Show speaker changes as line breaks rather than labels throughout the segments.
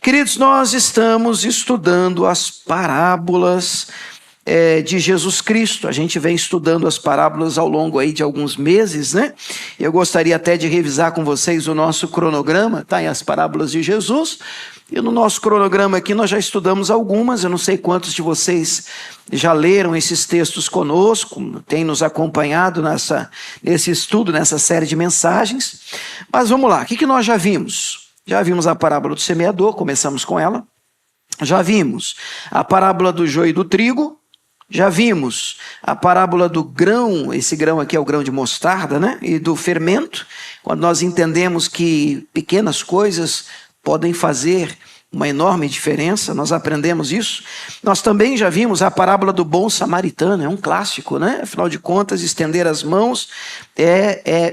Queridos, nós estamos estudando as parábolas de Jesus Cristo. A gente vem estudando as parábolas ao longo aí de alguns meses, né? Eu gostaria até de revisar com vocês o nosso cronograma, tá? E as parábolas de Jesus. E no nosso cronograma aqui nós já estudamos algumas. Eu não sei quantos de vocês já leram esses textos conosco, têm nos acompanhado nesse estudo, nessa série de mensagens. Mas vamos lá, o que nós já vimos? Já vimos a parábola do semeador, começamos com ela. Já vimos a parábola do joio e do trigo. Já vimos a parábola do grão, esse grão aqui é o grão de mostarda, né? E do fermento, quando nós entendemos que pequenas coisas podem fazer uma enorme diferença, nós aprendemos isso. Nós também já vimos a parábola do bom samaritano, é um clássico, né? Afinal de contas, estender as mãos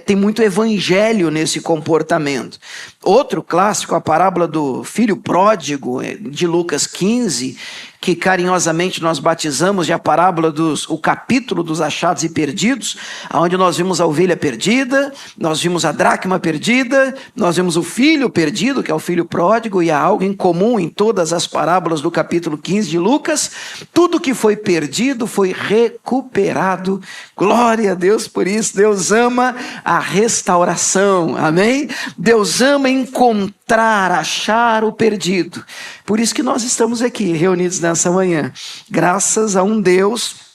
tem muito evangelho nesse comportamento. Outro clássico, a parábola do filho pródigo, de Lucas 15, que carinhosamente nós batizamos de a parábola o capítulo dos achados e perdidos, onde nós vimos a ovelha perdida, nós vimos a dracma perdida, nós vimos o filho perdido, que é o filho pródigo, e há algo em comum em todas as parábolas do capítulo 15 de Lucas: tudo que foi perdido foi recuperado. Glória a Deus por isso. Deus ama a restauração, amém? Deus ama encontrar, achar o perdido. Por isso que nós estamos aqui reunidos nessa manhã, graças a um Deus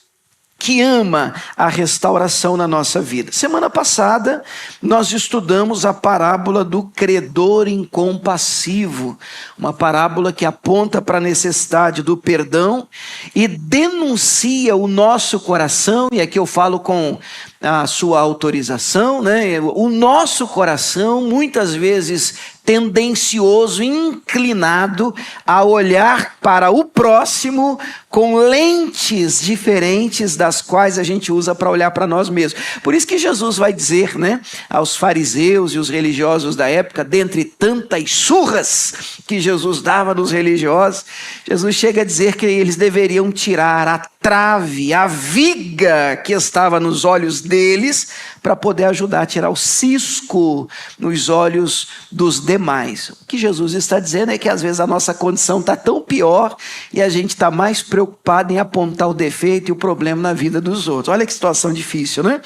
que ama a restauração na nossa vida. Semana passada nós estudamos a parábola do credor incompassivo, uma parábola que aponta para a necessidade do perdão e denuncia o nosso coração, e aqui eu falo com a sua autorização, né? O nosso coração muitas vezes tendencioso, inclinado a olhar para o próximo com lentes diferentes das quais a gente usa para olhar para nós mesmos. Por isso que Jesus vai dizer, né, aos fariseus e os religiosos da época, dentre tantas surras que Jesus dava nos religiosos, Jesus chega a dizer que eles deveriam tirar a trave, a viga que estava nos olhos deles, para poder ajudar a tirar o cisco nos olhos dos demais. O que Jesus está dizendo é que às vezes a nossa condição está tão pior e a gente está mais preocupado em apontar o defeito e o problema na vida dos outros. Olha que situação difícil, né?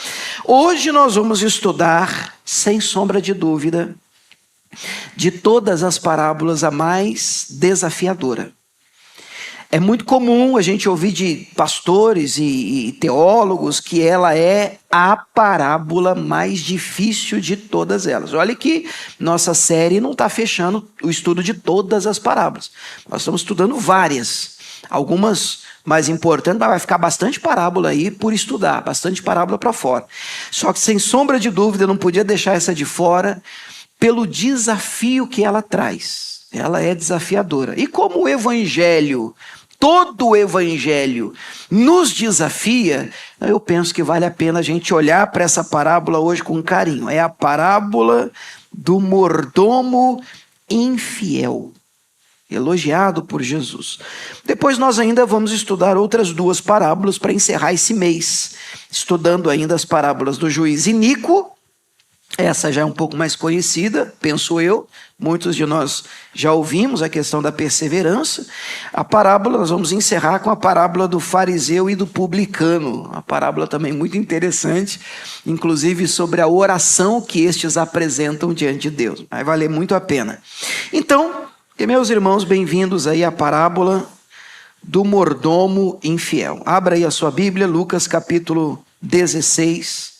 Hoje nós vamos estudar, sem sombra de dúvida, de todas as parábolas a mais desafiadora. É muito comum a gente ouvir de pastores e teólogos que ela é a parábola mais difícil de todas elas. Olha que nossa série não está fechando o estudo de todas as parábolas. Nós estamos estudando várias, algumas mais importantes, mas vai ficar bastante parábola aí por estudar, bastante parábola para fora. Só que sem sombra de dúvida eu não podia deixar essa de fora pelo desafio que ela traz. Ela é desafiadora. E como o evangelho, todo o evangelho nos desafia, eu penso que vale a pena a gente olhar para essa parábola hoje com carinho. É a parábola do mordomo infiel, elogiado por Jesus. Depois nós ainda vamos estudar outras duas parábolas para encerrar esse mês, estudando ainda as parábolas do juiz iníquo. Essa já é um pouco mais conhecida, penso eu. Muitos de nós já ouvimos a questão da perseverança. A parábola, nós vamos encerrar com a parábola do fariseu e do publicano. Uma parábola também muito interessante, inclusive sobre a oração que estes apresentam diante de Deus. Vai valer muito a pena. Então, meus irmãos, bem-vindos aí à parábola do mordomo infiel. Abra aí a sua Bíblia, Lucas capítulo 16.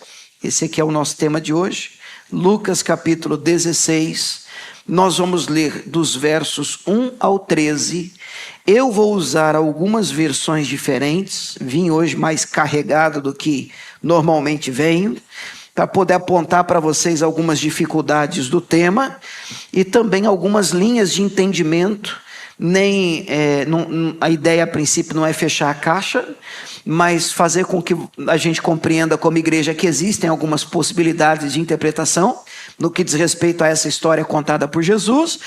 Esse aqui é o nosso tema de hoje. Lucas capítulo 16, nós vamos ler dos versos 1 ao 13. Eu vou usar algumas versões diferentes, vim hoje mais carregado do que normalmente venho, para poder apontar para vocês algumas dificuldades do tema e também algumas linhas de entendimento. A ideia a princípio não é fechar a caixa, mas fazer com que a gente compreenda como igreja que existem algumas possibilidades de interpretação no que diz respeito a essa história contada por Jesus,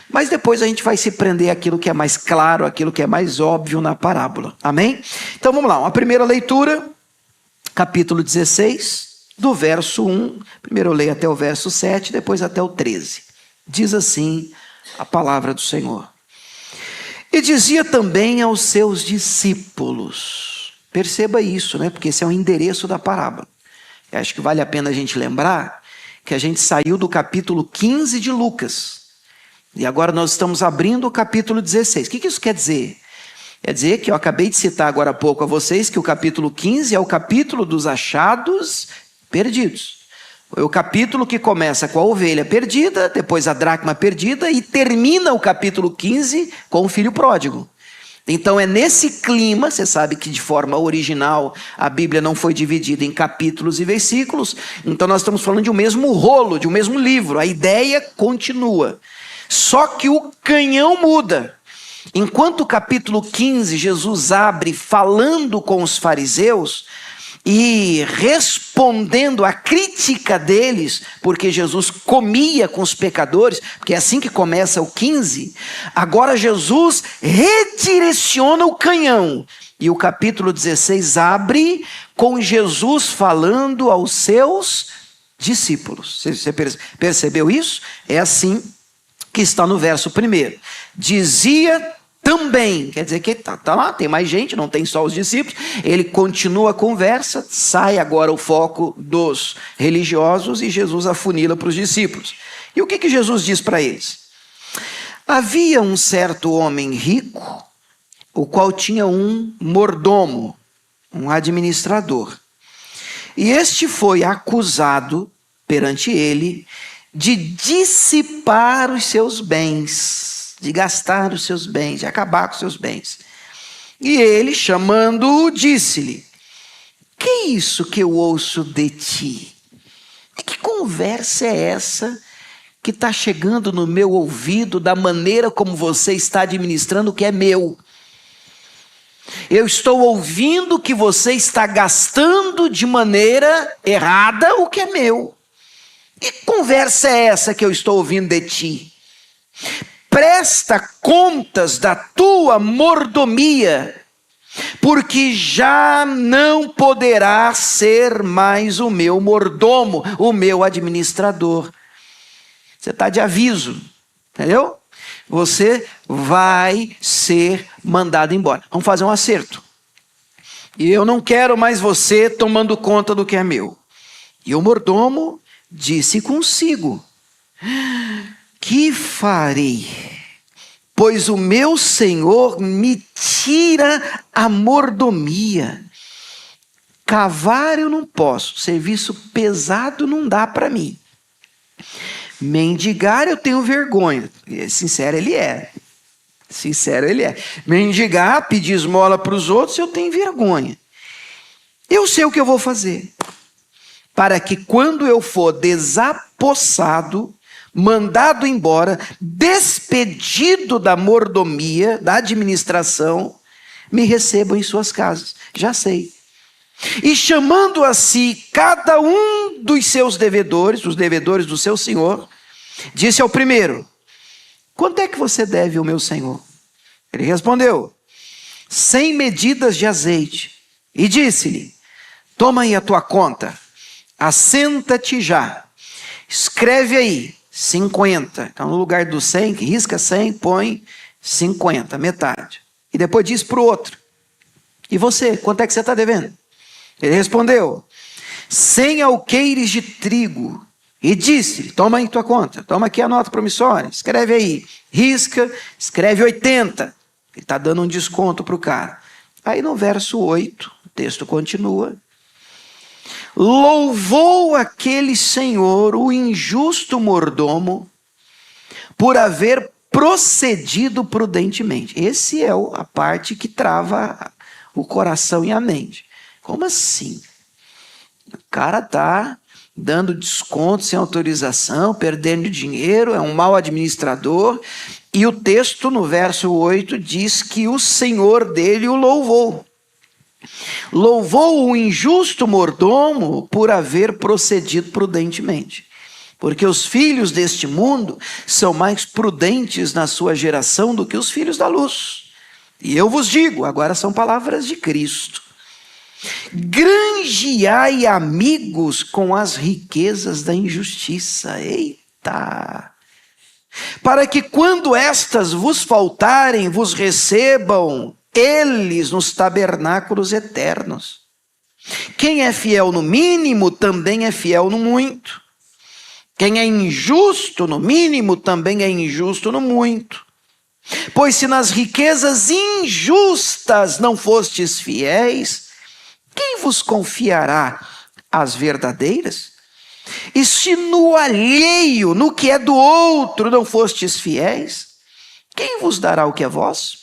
mas depois a gente vai se prender àquilo que é mais claro, aquilo que é mais óbvio na parábola. Amém? Então vamos lá, uma primeira leitura, capítulo 16, do verso 1, primeiro eu leio até o verso 7, depois até o 13. Diz assim a palavra do Senhor. E dizia também aos seus discípulos. Perceba isso, né? Porque esse é o endereço da parábola. Eu acho que vale a pena a gente lembrar que a gente saiu do capítulo 15 de Lucas. E agora nós estamos abrindo o capítulo 16. O que isso quer dizer? Quer dizer que eu acabei de citar agora há pouco a vocês que o capítulo 15 é o capítulo dos achados perdidos. É o capítulo que começa com a ovelha perdida, depois a dracma perdida e termina o capítulo 15 com o filho pródigo. Então é nesse clima, você sabe que de forma original a Bíblia não foi dividida em capítulos e versículos, então nós estamos falando de um mesmo rolo, de um mesmo livro, a ideia continua. Só que o canhão muda. Enquanto o capítulo 15 Jesus abre falando com os fariseus e respondendo à crítica deles, porque Jesus comia com os pecadores, porque é assim que começa o 15, agora Jesus redireciona o canhão. E o capítulo 16 abre com Jesus falando aos seus discípulos. Você percebeu isso? É assim que está no verso 1. Dizia também, quer dizer que tá lá, tem mais gente, não tem só os discípulos. Ele continua a conversa, sai agora o foco dos religiosos e Jesus afunila para os discípulos. E o que Jesus diz para eles? Havia um certo homem rico, o qual tinha um mordomo, um administrador. E este foi acusado perante ele de dissipar os seus bens, de gastar os seus bens, de acabar com os seus bens. E ele, chamando-o, disse-lhe: que é isso que eu ouço de ti? Que conversa é essa que está chegando no meu ouvido da maneira como você está administrando o que é meu? Eu estou ouvindo que você está gastando de maneira errada o que é meu. Que conversa é essa que eu estou ouvindo de ti? Presta contas da tua mordomia, porque já não poderá ser mais o meu mordomo, o meu administrador. Você está de aviso, entendeu? Você vai ser mandado embora. Vamos fazer um acerto. E eu não quero mais você tomando conta do que é meu. E o mordomo disse consigo: que farei? Pois o meu senhor me tira a mordomia. Cavar eu não posso, serviço pesado não dá para mim. Mendigar eu tenho vergonha. Sincero ele é. Sincero ele é. Mendigar, pedir esmola para os outros, eu tenho vergonha. Eu sei o que eu vou fazer. Para que quando eu for desapossado, mandado embora, despedido da mordomia, da administração, me recebam em suas casas. Já sei. E chamando a si cada um dos seus devedores, os devedores do seu senhor, disse ao primeiro: quanto é que você deve ao meu senhor? Ele respondeu: 100 medidas de azeite. E disse-lhe: toma aí a tua conta, assenta-te já, escreve aí 50. Então no lugar do 100, risca 100, põe 50, metade. E depois diz para o outro: e você, quanto é que você está devendo? Ele respondeu: 100 alqueires de trigo. E disse-lhe: toma aí tua conta, toma aqui a nota promissória, escreve aí, risca, escreve 80. Ele está dando um desconto para o cara. Aí no verso 8, o texto continua: louvou aquele senhor, o injusto mordomo, por haver procedido prudentemente. Esse é a parte que trava o coração e a mente. Como assim? O cara está dando desconto sem autorização, perdendo dinheiro, é um mau administrador. E o texto no verso 8 diz que o senhor dele o louvou. Louvou o injusto mordomo por haver procedido prudentemente. Porque os filhos deste mundo são mais prudentes na sua geração do que os filhos da luz. E eu vos digo, agora são palavras de Cristo: granjeai amigos com as riquezas da injustiça. Eita! para que quando estas vos faltarem, vos recebam eles nos tabernáculos eternos. Quem é fiel no mínimo, também é fiel no muito. Quem é injusto no mínimo, também é injusto no muito. Pois se nas riquezas injustas não fostes fiéis, quem vos confiará as verdadeiras? E se no alheio, no que é do outro, não fostes fiéis, quem vos dará o que é vosso?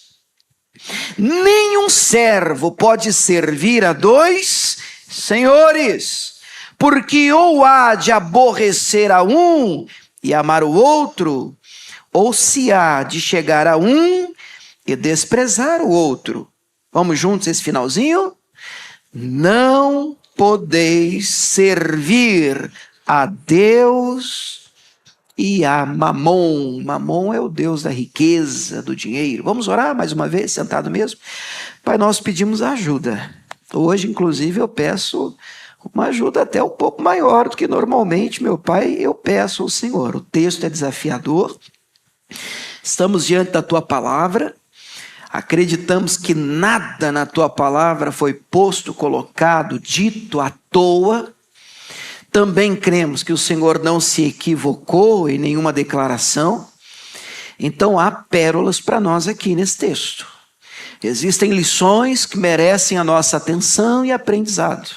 Nenhum servo pode servir a dois senhores, porque ou há de aborrecer a um e amar o outro, ou se há de chegar a um e desprezar o outro. Vamos juntos esse finalzinho? Não podeis servir a Deus e a Mamon. Mamon é o Deus da riqueza, do dinheiro. Vamos orar mais uma vez, sentado mesmo? Pai, nós pedimos ajuda. Hoje, inclusive, eu peço uma ajuda até um pouco maior do que normalmente, meu Pai, eu peço ao Senhor. O texto é desafiador. Estamos diante da Tua palavra. Acreditamos que nada na Tua palavra foi posto, colocado, dito à toa. Também cremos que o Senhor não se equivocou em nenhuma declaração. Então há pérolas para nós aqui nesse texto. Existem lições que merecem a nossa atenção e aprendizado.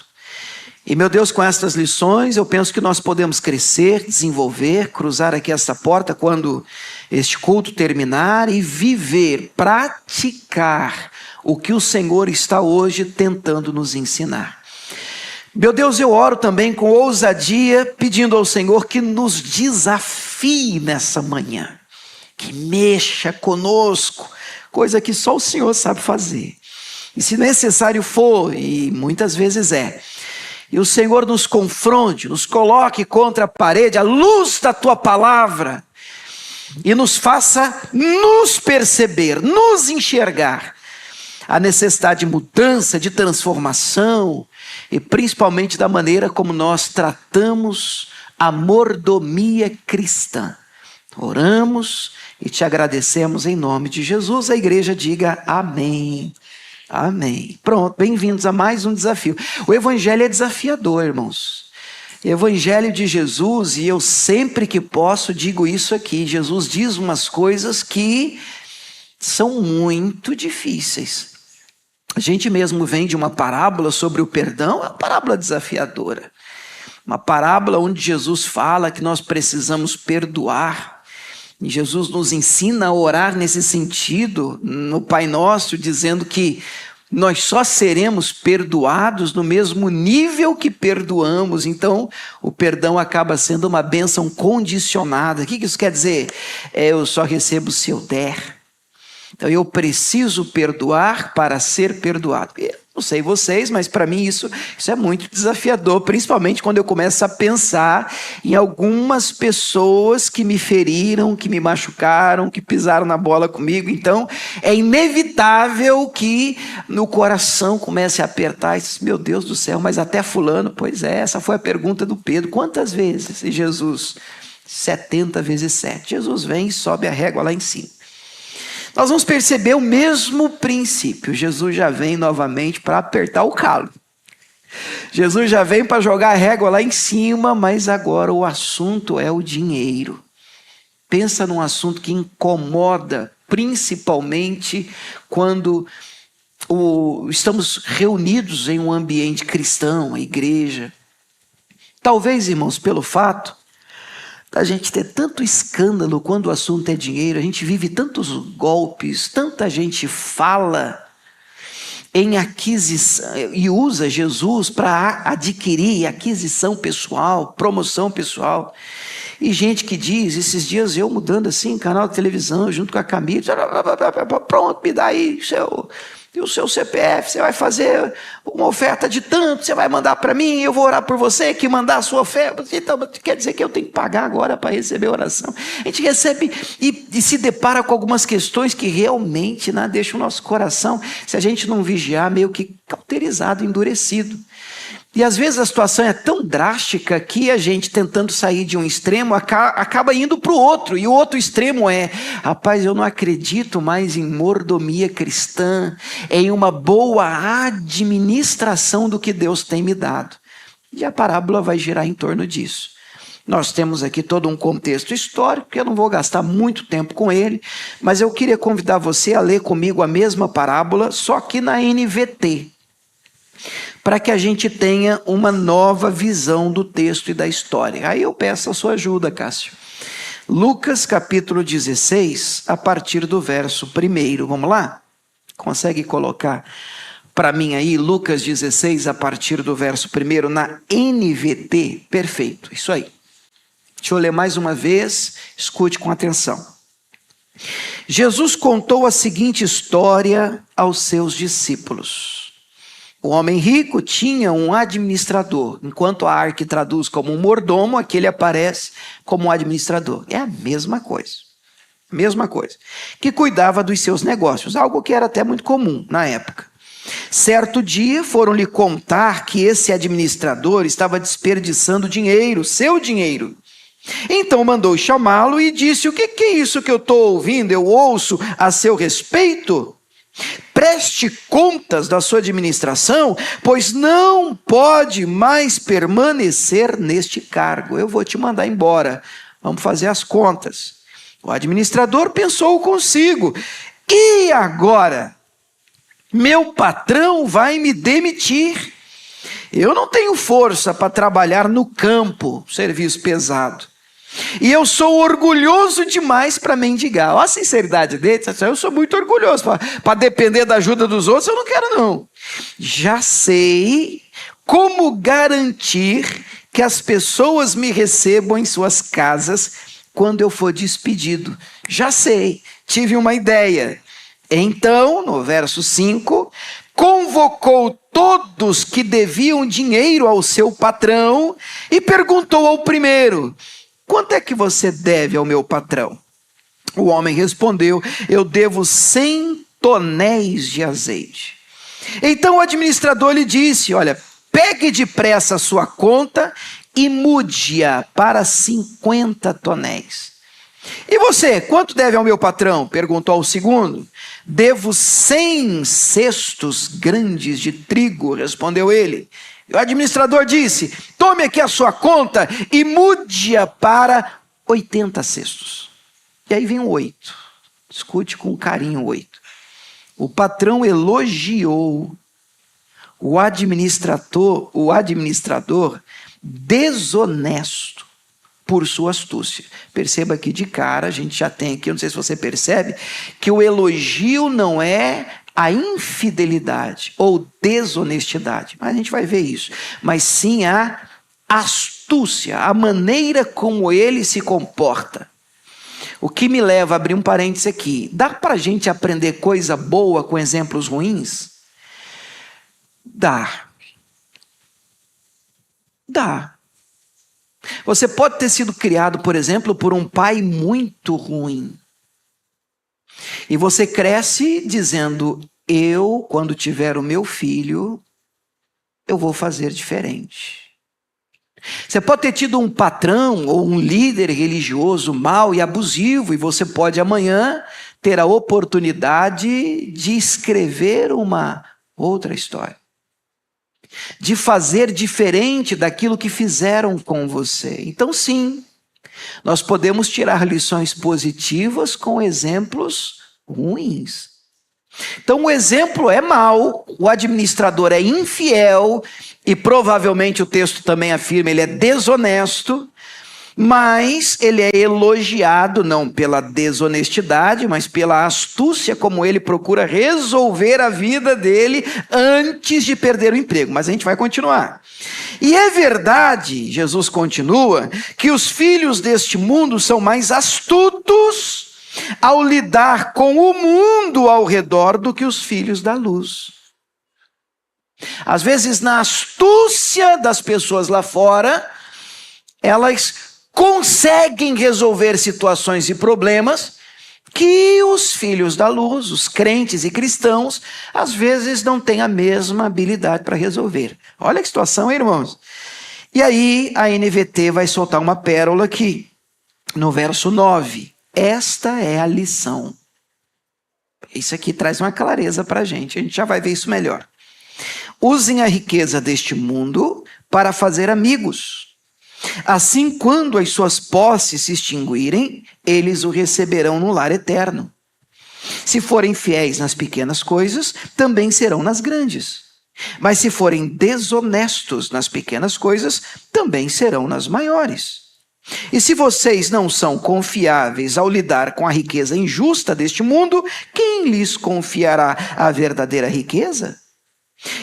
E meu Deus, com estas lições eu penso que nós podemos crescer, desenvolver, cruzar aqui essa porta quando este culto terminar e viver, praticar o que o Senhor está hoje tentando nos ensinar. Meu Deus, eu oro também com ousadia, pedindo ao Senhor que nos desafie nessa manhã, que mexa conosco, coisa que só o Senhor sabe fazer. E se necessário for, e muitas vezes é, e o Senhor nos confronte, nos coloque contra a parede, à luz da Tua palavra, e nos faça nos perceber, nos enxergar a necessidade de mudança, de transformação, e principalmente da maneira como nós tratamos a mordomia cristã. Oramos e Te agradecemos em nome de Jesus. A igreja diga amém. Amém. Pronto, bem-vindos a mais um desafio. O evangelho é desafiador, irmãos. Evangelho de Jesus, e eu sempre que posso digo isso aqui, Jesus diz umas coisas que são muito difíceis. A gente mesmo vem de uma parábola sobre o perdão, é uma parábola desafiadora. Uma parábola onde Jesus fala que nós precisamos perdoar. E Jesus nos ensina a orar nesse sentido, no Pai Nosso, dizendo que nós só seremos perdoados no mesmo nível que perdoamos. Então, o perdão acaba sendo uma bênção condicionada. O que isso quer dizer? Eu só recebo se eu der. Então, eu preciso perdoar para ser perdoado. Não sei vocês, mas para mim isso é muito desafiador, principalmente quando eu começo a pensar em algumas pessoas que me feriram, que me machucaram, que pisaram na bola comigo. Então, é inevitável que no coração comece a apertar. E diz, meu Deus do céu, mas até fulano? Pois é, essa foi a pergunta do Pedro. Quantas vezes? E Jesus, 70 vezes 7. Jesus vem e sobe a régua lá em cima. Nós vamos perceber o mesmo princípio. Jesus já vem novamente para apertar o calo. Jesus já vem para jogar a régua lá em cima, mas agora o assunto é o dinheiro. Pensa num assunto que incomoda, principalmente quando estamos reunidos em um ambiente cristão, a igreja. Talvez, irmãos, pelo fato da gente ter tanto escândalo quando o assunto é dinheiro, a gente vive tantos golpes, tanta gente fala em aquisição e usa Jesus para adquirir aquisição pessoal, promoção pessoal. E gente que diz, esses dias eu mudando assim, canal de televisão, junto com a Camila, pronto, me dá aí o seu CPF, você vai fazer uma oferta de tanto, você vai mandar para mim, eu vou orar por você, que mandar a sua oferta. Então, quer dizer que eu tenho que pagar agora para receber a oração. A gente recebe e se depara com algumas questões que realmente deixam o nosso coração, se a gente não vigiar, meio que cauterizado, endurecido. E às vezes a situação é tão drástica que a gente, tentando sair de um extremo, acaba indo para o outro. E o outro extremo é: rapaz, eu não acredito mais em mordomia cristã, em uma boa administração do que Deus tem me dado. E a parábola vai girar em torno disso. Nós temos aqui todo um contexto histórico, que eu não vou gastar muito tempo com ele, mas eu queria convidar você a ler comigo a mesma parábola, só que na NVT, para que a gente tenha uma nova visão do texto e da história. Aí eu peço a sua ajuda, Cássio. Lucas capítulo 16, a partir do verso 1. Vamos lá? Consegue colocar para mim aí, Lucas 16, a partir do verso 1, na NVT? Perfeito, isso aí. Deixa eu ler mais uma vez, escute com atenção. Jesus contou a seguinte história aos seus discípulos. O homem rico tinha um administrador, enquanto a ARC traduz como um mordomo, aqui ele aparece como um administrador. É a mesma coisa, que cuidava dos seus negócios, algo que era até muito comum na época. Certo dia foram lhe contar que esse administrador estava desperdiçando dinheiro, seu dinheiro. Então mandou chamá-lo e disse: o que é isso que eu estou ouvindo, eu ouço a seu respeito? Preste contas da sua administração, pois não pode mais permanecer neste cargo. Eu vou te mandar embora, vamos fazer as contas. O administrador pensou consigo: e agora? Meu patrão vai me demitir. Eu não tenho força para trabalhar no campo, serviço pesado. E eu sou orgulhoso demais para mendigar. Olha a sinceridade dele. Eu sou muito orgulhoso. Para depender da ajuda dos outros, eu não quero não. Já sei como garantir que as pessoas me recebam em suas casas quando eu for despedido. Já sei, tive uma ideia. Então, no verso 5, convocou todos que deviam dinheiro ao seu patrão e perguntou ao primeiro: quanto é que você deve ao meu patrão? O homem respondeu: eu devo 100 tonéis de azeite. Então o administrador lhe disse: olha, pegue depressa a sua conta e mude-a para 50 tonéis. E você, quanto deve ao meu patrão? Perguntou ao segundo. Devo 100 cestos grandes de trigo, respondeu ele. O administrador disse: tome aqui a sua conta e mude-a para 80 cestos. E aí vem o 8. Escute com carinho o 8. O patrão elogiou o administrador desonesto por sua astúcia. Perceba que de cara a gente já tem aqui, eu não sei se você percebe, que o elogio não é a infidelidade ou desonestidade, mas a gente vai ver isso, mas sim a astúcia, a maneira como ele se comporta. O que me leva a abrir um parênteses aqui: dá para a gente aprender coisa boa com exemplos ruins? Dá. Você pode ter sido criado, por exemplo, por um pai muito ruim. E você cresce dizendo: eu, quando tiver o meu filho, eu vou fazer diferente. Você pode ter tido um patrão ou um líder religioso mau e abusivo, e você pode amanhã ter a oportunidade de escrever uma outra história, de fazer diferente daquilo que fizeram com você. Então, sim, nós podemos tirar lições positivas com exemplos ruins. Então, o exemplo é mau, o administrador é infiel e provavelmente o texto também afirma ele é desonesto, mas ele é elogiado não pela desonestidade, mas pela astúcia como ele procura resolver a vida dele antes de perder o emprego. Mas a gente vai continuar. E é verdade, Jesus continua, que os filhos deste mundo são mais astutos ao lidar com o mundo ao redor do que os filhos da luz. Às vezes, na astúcia das pessoas lá fora, elas conseguem resolver situações e problemas que os filhos da luz, os crentes e cristãos, às vezes não têm a mesma habilidade para resolver. Olha que situação, irmãos. E aí a NVT vai soltar uma pérola aqui, no verso 9. Esta é a lição. Isso aqui traz uma clareza para a gente já vai ver isso melhor. Usem a riqueza deste mundo para fazer amigos. Assim, quando as suas posses se extinguirem, eles o receberão no lar eterno. Se forem fiéis nas pequenas coisas, também serão nas grandes. Mas se forem desonestos nas pequenas coisas, também serão nas maiores. E se vocês não são confiáveis ao lidar com a riqueza injusta deste mundo, quem lhes confiará a verdadeira riqueza?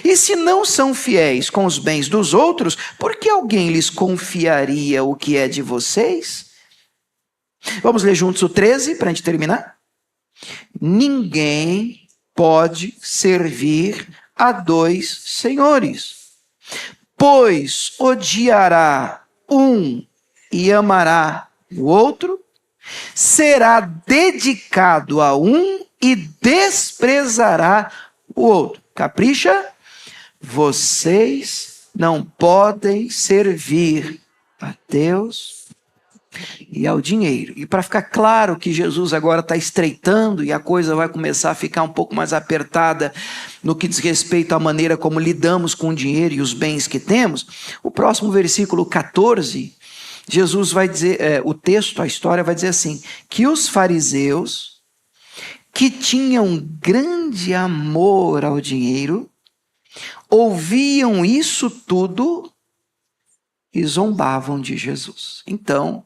E se não são fiéis com os bens dos outros, por que alguém lhes confiaria o que é de vocês? Vamos ler juntos o 13 para a gente terminar? Ninguém pode servir a dois senhores, pois odiará um e amará o outro, será dedicado a um e desprezará o outro. Capricha? Vocês não podem servir a Deus e ao dinheiro. E para ficar claro que Jesus agora está estreitando e a coisa vai começar a ficar um pouco mais apertada no que diz respeito à maneira como lidamos com o dinheiro e os bens que temos, o próximo versículo 14, Jesus vai dizer, o texto, a história vai dizer assim, que os fariseus que tinham grande amor ao dinheiro, ouviam isso tudo e zombavam de Jesus. Então,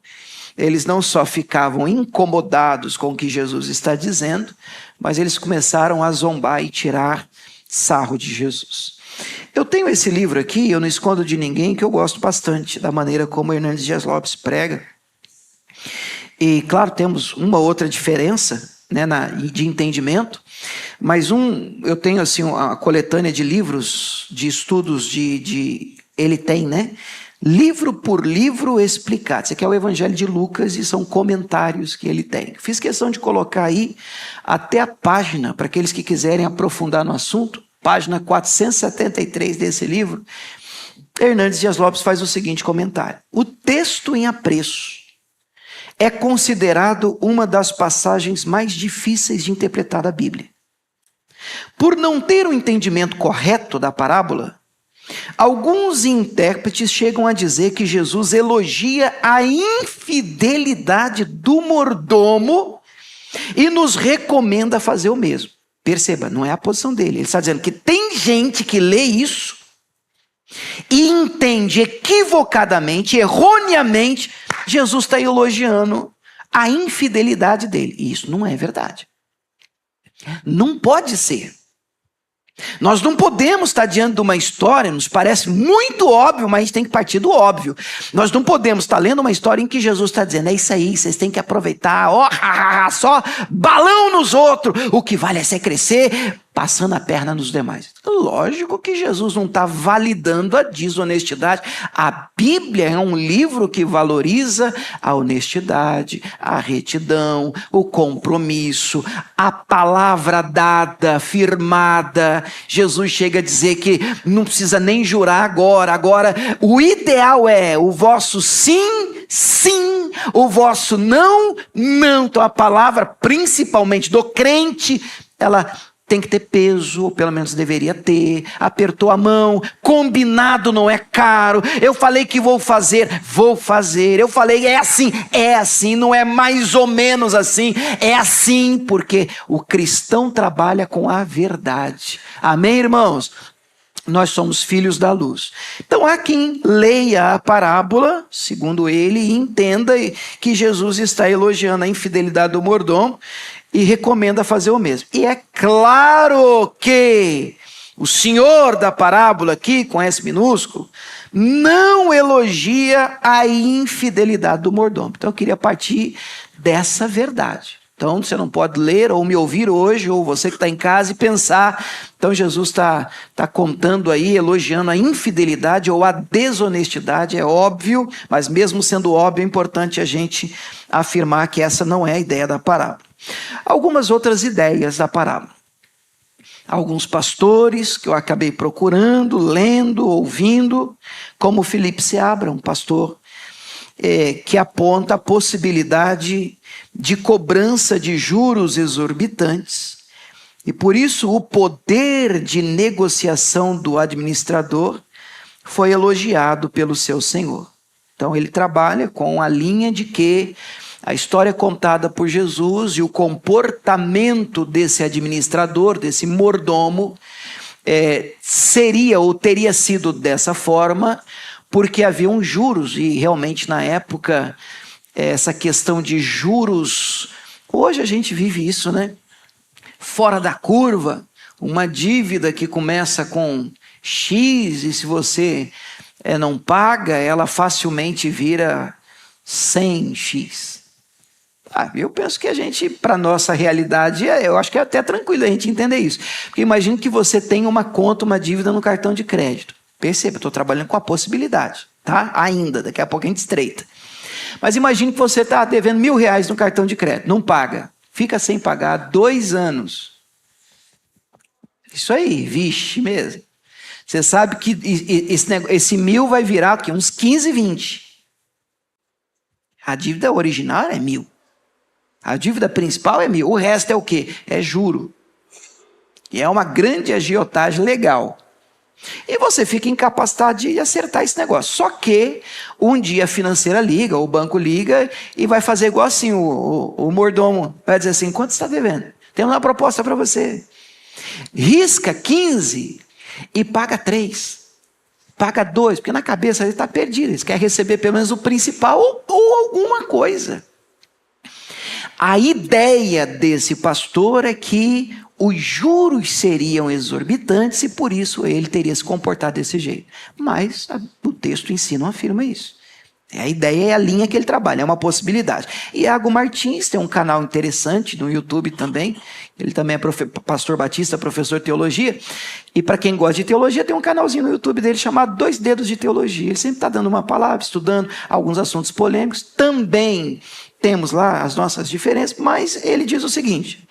eles não só ficavam incomodados com o que Jesus está dizendo, mas eles começaram a zombar e tirar sarro de Jesus. Eu tenho esse livro aqui, eu não escondo de ninguém, que eu gosto bastante da maneira como Hernandes Dias Lopes prega. E, claro, temos uma outra diferença, né, de entendimento, mas eu tenho assim a coletânea de livros, de estudos ele tem, né? Livro por livro explicado. Esse aqui é o Evangelho de Lucas e são comentários que ele tem. Fiz questão de colocar aí até a página, para aqueles que quiserem aprofundar no assunto, página 473 desse livro. Hernandes Dias Lopes faz o seguinte comentário: o texto em apreço é considerado uma das passagens mais difíceis de interpretar da Bíblia. Por não ter o entendimento correto da parábola, alguns intérpretes chegam a dizer que Jesus elogia a infidelidade do mordomo e nos recomenda fazer o mesmo. Perceba, não é a posição dele. Ele está dizendo que tem gente que lê isso e entende equivocadamente, erroneamente, Jesus está elogiando a infidelidade dele. E isso não é verdade. Não pode ser. Nós não podemos estar diante de uma história, nos parece muito óbvio, mas a gente tem que partir do óbvio. Nós não podemos estar lendo uma história em que Jesus está dizendo, é isso aí, vocês têm que aproveitar, só balão nos outros, o que vale é você crescer, passando a perna nos demais. Lógico que Jesus não está validando a desonestidade. A Bíblia é um livro que valoriza a honestidade, a retidão, o compromisso, a palavra dada, firmada. Jesus chega a dizer que não precisa nem jurar agora o ideal é o vosso sim, sim, o vosso não, não. Então a palavra, principalmente do crente, ela tem que ter peso, ou pelo menos deveria ter. Apertou a mão, combinado não é caro. Eu falei que vou fazer. Eu falei é assim, não é mais ou menos assim, é assim, porque o cristão trabalha com a verdade. Amém, irmãos? Nós somos filhos da luz. Então há quem leia a parábola, segundo ele, e entenda que Jesus está elogiando a infidelidade do mordomo e recomenda fazer o mesmo. E é claro que o senhor da parábola aqui, com S minúsculo, não elogia a infidelidade do mordomo. Então eu queria partir dessa verdade. Então você não pode ler ou me ouvir hoje, ou você que está em casa e pensar, então Jesus está contando aí, elogiando a infidelidade ou a desonestidade, é óbvio, mas mesmo sendo óbvio, é importante a gente afirmar que essa não é a ideia da parábola. Algumas outras ideias da parábola. Alguns pastores que eu acabei procurando, lendo, ouvindo, como Felipe Seabra, um pastor que aponta a possibilidade de cobrança de juros exorbitantes. E por isso o poder de negociação do administrador foi elogiado pelo seu senhor. Então ele trabalha com a linha de que a história contada por Jesus e o comportamento desse administrador, desse mordomo, seria ou teria sido dessa forma, porque haviam juros, e realmente na época, essa questão de juros, hoje a gente vive isso, né? Fora da curva, uma dívida que começa com X, e se você não paga, ela facilmente vira 100x. Eu penso que a gente, para a nossa realidade, eu acho que é até tranquilo a gente entender isso. Porque imagine que você tem uma conta, uma dívida no cartão de crédito. Perceba, eu estou trabalhando com a possibilidade, tá? Ainda, daqui a pouco a gente estreita. Mas imagine que você está devendo R$1.000 no cartão de crédito, não paga. Fica sem pagar 2 anos. Isso aí, vixe mesmo. Você sabe que esse 1.000 vai virar aqui, uns 15, 20. A dívida original é 1.000. A dívida principal é 1.000. O resto é o quê? É juro. E é uma grande agiotagem legal. E você fica incapacitado de acertar esse negócio. Só que um dia a financeira liga, o banco liga e vai fazer igual assim, o mordomo vai dizer assim, quanto você está devendo? Temos uma proposta para você. Risca 15 e paga 3. Paga 2, porque na cabeça ele está perdido. Ele quer receber pelo menos o principal ou alguma coisa. A ideia desse pastor é que os juros seriam exorbitantes e por isso ele teria se comportado desse jeito. Mas o texto em si não afirma isso. A ideia é a linha que ele trabalha, é uma possibilidade. Iago Martins tem um canal interessante no YouTube também. Ele também é pastor batista, professor de teologia. E para quem gosta de teologia, tem um canalzinho no YouTube dele chamado 2 Dedos de Teologia. Ele sempre está dando uma palavra, estudando alguns assuntos polêmicos. Também temos lá as nossas diferenças, mas ele diz o seguinte.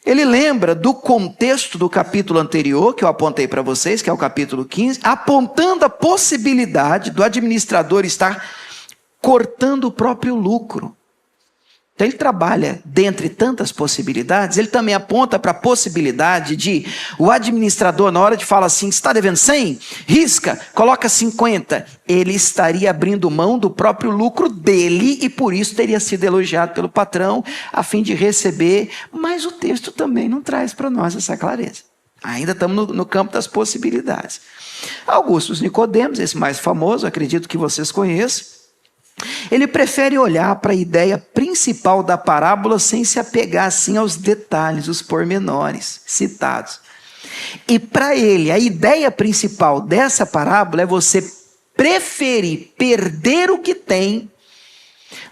Ele lembra do contexto do capítulo anterior, que eu apontei para vocês, que é o capítulo 15, apontando a possibilidade do administrador estar cortando o próprio lucro. Então ele trabalha, dentre tantas possibilidades, ele também aponta para a possibilidade de o administrador, na hora de falar assim, está devendo 100? Risca, coloca 50. Ele estaria abrindo mão do próprio lucro dele e por isso teria sido elogiado pelo patrão a fim de receber. Mas o texto também não traz para nós essa clareza. Ainda estamos no campo das possibilidades. Augustus Nicodemos, esse mais famoso, acredito que vocês conheçam, ele prefere olhar para a ideia principal da parábola sem se apegar assim aos detalhes, os pormenores citados. E para ele, a ideia principal dessa parábola é você preferir perder o que tem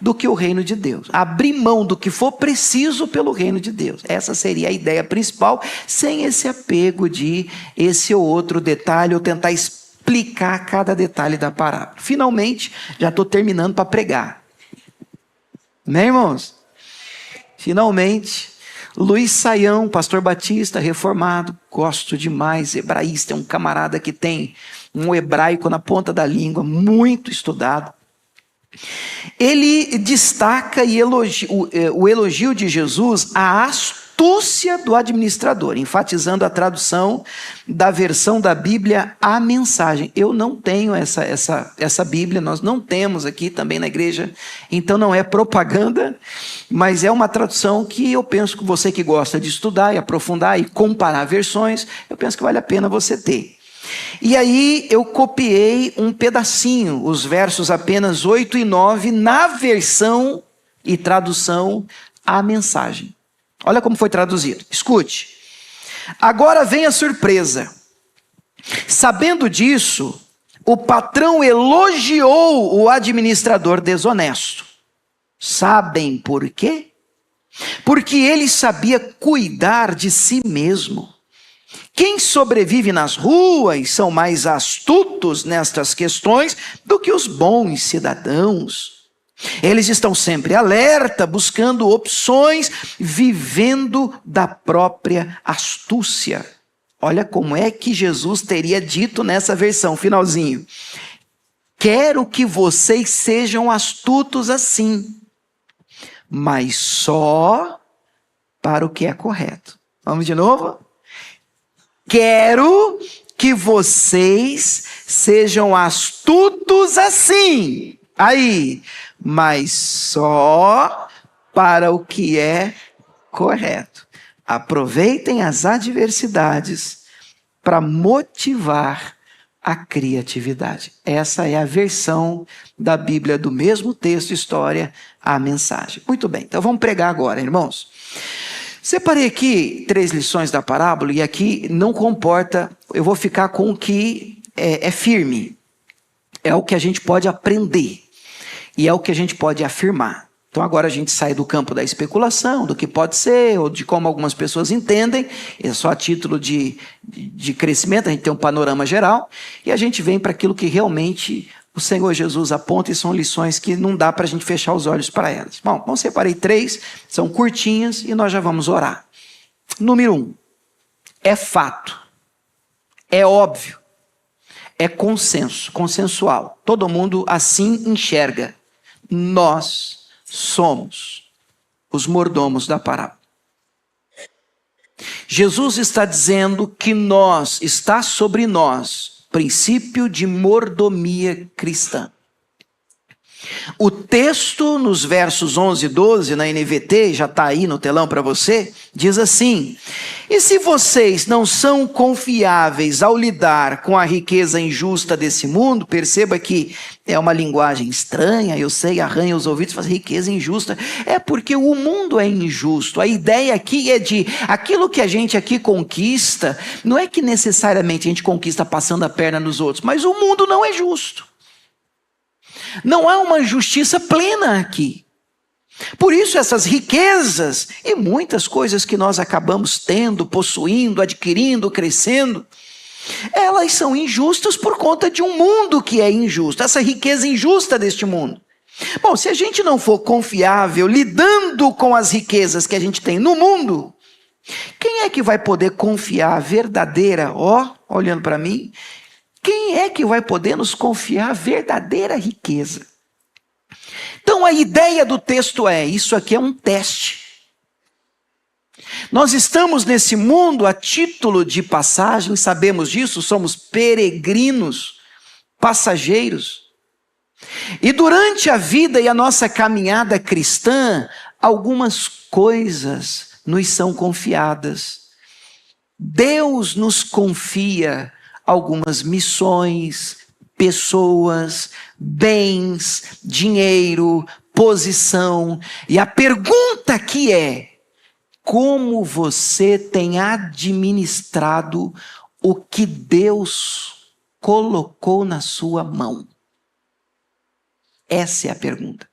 do que o reino de Deus. Abrir mão do que for preciso pelo reino de Deus. Essa seria a ideia principal, sem esse apego de esse ou outro detalhe ou tentar explicar cada detalhe da parábola. Finalmente, já estou terminando para pregar. Né, irmãos? Finalmente, Luiz Saião, pastor batista, reformado, gosto demais, hebraísta, é um camarada que tem um hebraico na ponta da língua, muito estudado. Ele destaca o elogio de Jesus à astúcia do administrador, enfatizando a tradução da versão da Bíblia A Mensagem. Eu não tenho essa Bíblia, nós não temos aqui também na igreja, então não é propaganda, mas é uma tradução que eu penso que você que gosta de estudar e aprofundar e comparar versões, eu penso que vale a pena você ter. E aí eu copiei um pedacinho, os versos apenas 8 e 9, na versão e tradução A Mensagem. Olha como foi traduzido. Escute. Agora vem a surpresa. Sabendo disso, o patrão elogiou o administrador desonesto. Sabem por quê? Porque ele sabia cuidar de si mesmo. Quem sobrevive nas ruas são mais astutos nestas questões do que os bons cidadãos. Eles estão sempre alerta, buscando opções, vivendo da própria astúcia. Olha como é que Jesus teria dito nessa versão, finalzinho. Quero que vocês sejam astutos assim, mas só para o que é correto. Vamos de novo? Quero que vocês sejam astutos assim. Aí, mas só para o que é correto. Aproveitem as adversidades para motivar a criatividade. Essa é a versão da Bíblia do mesmo texto, história, a mensagem. Muito bem, então vamos pregar agora, irmãos. Separei aqui 3 lições da parábola e aqui não comporta, eu vou ficar com o que é firme. É o que a gente pode aprender e é o que a gente pode afirmar. Então agora a gente sai do campo da especulação, do que pode ser, ou de como algumas pessoas entendem, é só a título de crescimento, a gente tem um panorama geral, e a gente vem para aquilo que realmente o Senhor Jesus aponta, e são lições que não dá para a gente fechar os olhos para elas. Bom, então separei 3, são curtinhas, e nós já vamos orar. Número 1, é fato, é óbvio, é consensual, todo mundo assim enxerga. Nós somos os mordomos da parábola. Jesus está dizendo que está sobre nós, princípio de mordomia cristã. O texto, nos versos 11 e 12, na NVT, já está aí no telão para você, diz assim: e se vocês não são confiáveis ao lidar com a riqueza injusta desse mundo, perceba que é uma linguagem estranha, eu sei, arranha os ouvidos, faz riqueza injusta, é porque o mundo é injusto. A ideia aqui é de aquilo que a gente aqui conquista, não é que necessariamente a gente conquista passando a perna nos outros, mas o mundo não é justo. Não há uma justiça plena aqui. Por isso essas riquezas e muitas coisas que nós acabamos tendo, possuindo, adquirindo, crescendo, elas são injustas por conta de um mundo que é injusto, essa riqueza injusta deste mundo. Bom, se a gente não for confiável lidando com as riquezas que a gente tem no mundo, quem é que vai poder confiar a verdadeira, olhando para mim, quem é que vai poder nos confiar a verdadeira riqueza? Então a ideia do texto é, isso aqui é um teste. Nós estamos nesse mundo a título de passagem, sabemos disso, somos peregrinos, passageiros. E durante a vida e a nossa caminhada cristã, algumas coisas nos são confiadas. Deus nos confia algumas missões, pessoas, bens, dinheiro, posição. E a pergunta aqui é: como você tem administrado o que Deus colocou na sua mão? Essa é a pergunta.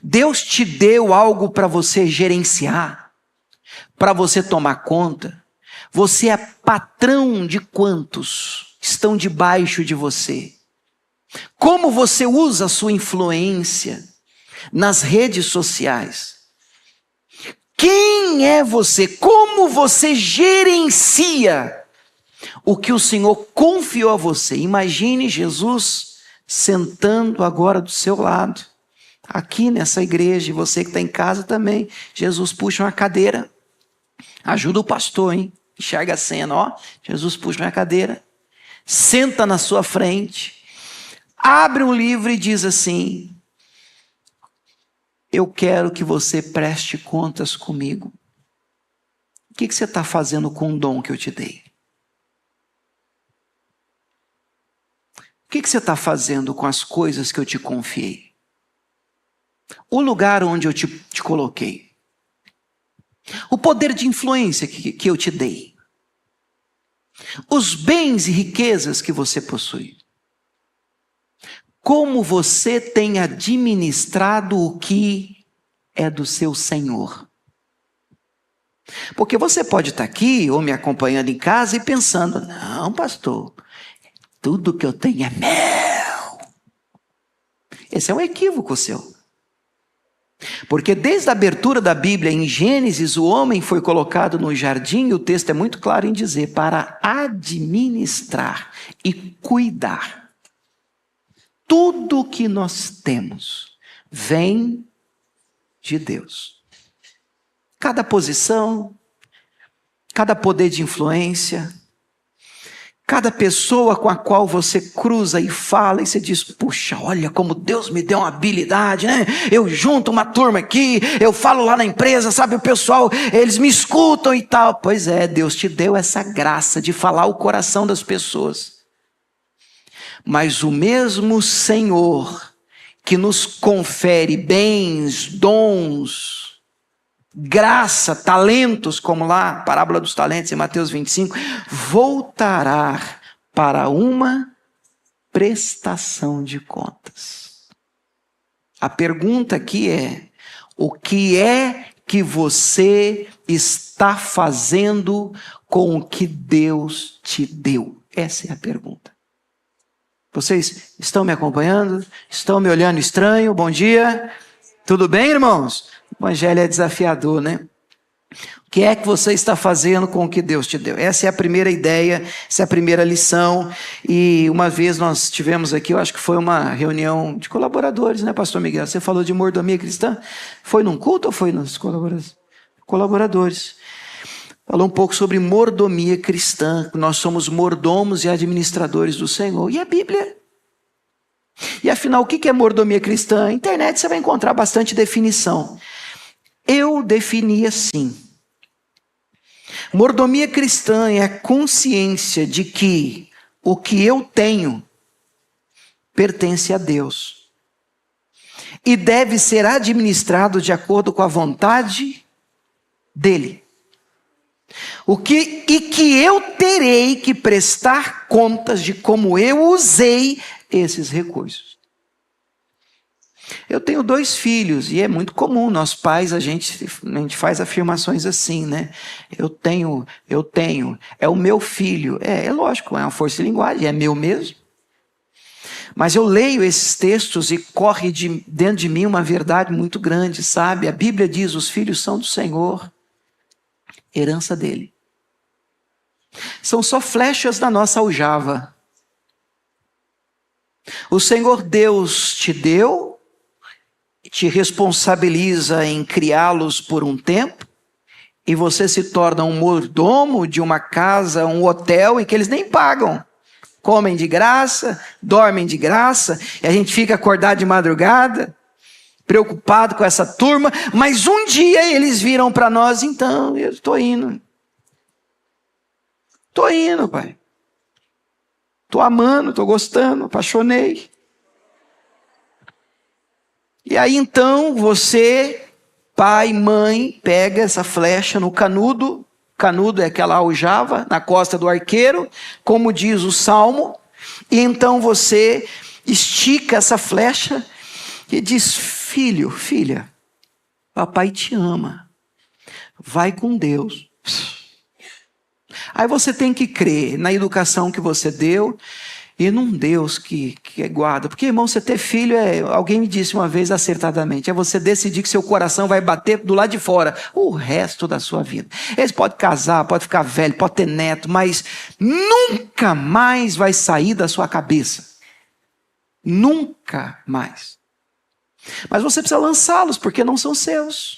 Deus te deu algo para você gerenciar, para você tomar conta. Você é patrão de quantos estão debaixo de você? Como você usa a sua influência nas redes sociais? Quem é você? Como você gerencia o que o Senhor confiou a você? Imagine Jesus sentando agora do seu lado, aqui nessa igreja, e você que está em casa também. Jesus puxa uma cadeira, ajuda o pastor, hein? Enxerga a cena, Jesus puxa uma cadeira, senta na sua frente, abre um livro e diz assim: eu quero que você preste contas comigo. O que você está fazendo com o dom que eu te dei? O que você está fazendo com as coisas que eu te confiei? O lugar onde eu te coloquei? O poder de influência que eu te dei? Os bens e riquezas que você possui? Como você tem administrado o que é do seu Senhor? Porque você pode estar aqui ou me acompanhando em casa e pensando: não, pastor, tudo que eu tenho é meu. Esse é um equívoco seu. Porque desde a abertura da Bíblia, em Gênesis, o homem foi colocado no jardim, e o texto é muito claro em dizer, para administrar e cuidar. Tudo que nós temos vem de Deus. Cada posição, cada poder de influência, cada pessoa com a qual você cruza e fala, e você diz, puxa, olha como Deus me deu uma habilidade, né? Eu junto uma turma aqui, eu falo lá na empresa, sabe, o pessoal, eles me escutam e tal. Pois é, Deus te deu essa graça de falar o coração das pessoas. Mas o mesmo Senhor que nos confere bens, dons, graça, talentos, como lá, a parábola dos talentos em Mateus 25, voltará para uma prestação de contas. A pergunta aqui é, o que é que você está fazendo com o que Deus te deu? Essa é a pergunta. Vocês estão me acompanhando? Estão me olhando estranho? Bom dia. Tudo bem, irmãos? O evangelho é desafiador, né? O que é que você está fazendo com o que Deus te deu? Essa é a primeira ideia, essa é a primeira lição. E uma vez nós tivemos aqui, eu acho que foi uma reunião de colaboradores, né, pastor Miguel? Você falou de mordomia cristã? Foi num culto ou foi nos colaboradores? Falou um pouco sobre mordomia cristã. Nós somos mordomos e administradores do Senhor. E a Bíblia? E afinal, o que é mordomia cristã? Na internet você vai encontrar bastante definição. Eu defini assim. Mordomia cristã é a consciência de que o que eu tenho pertence a Deus e deve ser administrado de acordo com a vontade dele. E que eu terei que prestar contas de como eu usei esses recursos. Eu tenho 2 filhos e é muito comum, nós pais, a gente faz afirmações assim, né? Eu tenho, é o meu filho. É lógico, é uma força de linguagem, é meu mesmo. Mas eu leio esses textos e corre dentro de mim uma verdade muito grande, sabe? A Bíblia diz, os filhos são do Senhor, herança dele. São só flechas da nossa aljava. O Senhor Deus te deu, te responsabiliza em criá-los por um tempo, e você se torna um mordomo de uma casa, um hotel em que eles nem pagam. Comem de graça, dormem de graça, e a gente fica acordado de madrugada, preocupado com essa turma, mas um dia eles viram para nós, então, eu estou indo. Estou indo, pai. Estou amando, estou gostando, apaixonei. E aí então você, pai, mãe, pega essa flecha no canudo. Canudo é aquela aljava na costa do arqueiro, como diz o Salmo. E então você estica essa flecha e diz, filho, filha, papai te ama. Vai com Deus. Aí você tem que crer na educação que você deu e num Deus que guarda. Porque, irmão, você ter filho alguém me disse uma vez acertadamente, é você decidir que seu coração vai bater do lado de fora o resto da sua vida. Eles podem casar, pode ficar velho, pode ter neto, mas nunca mais vai sair da sua cabeça. Nunca mais. Mas você precisa lançá-los, porque não são seus.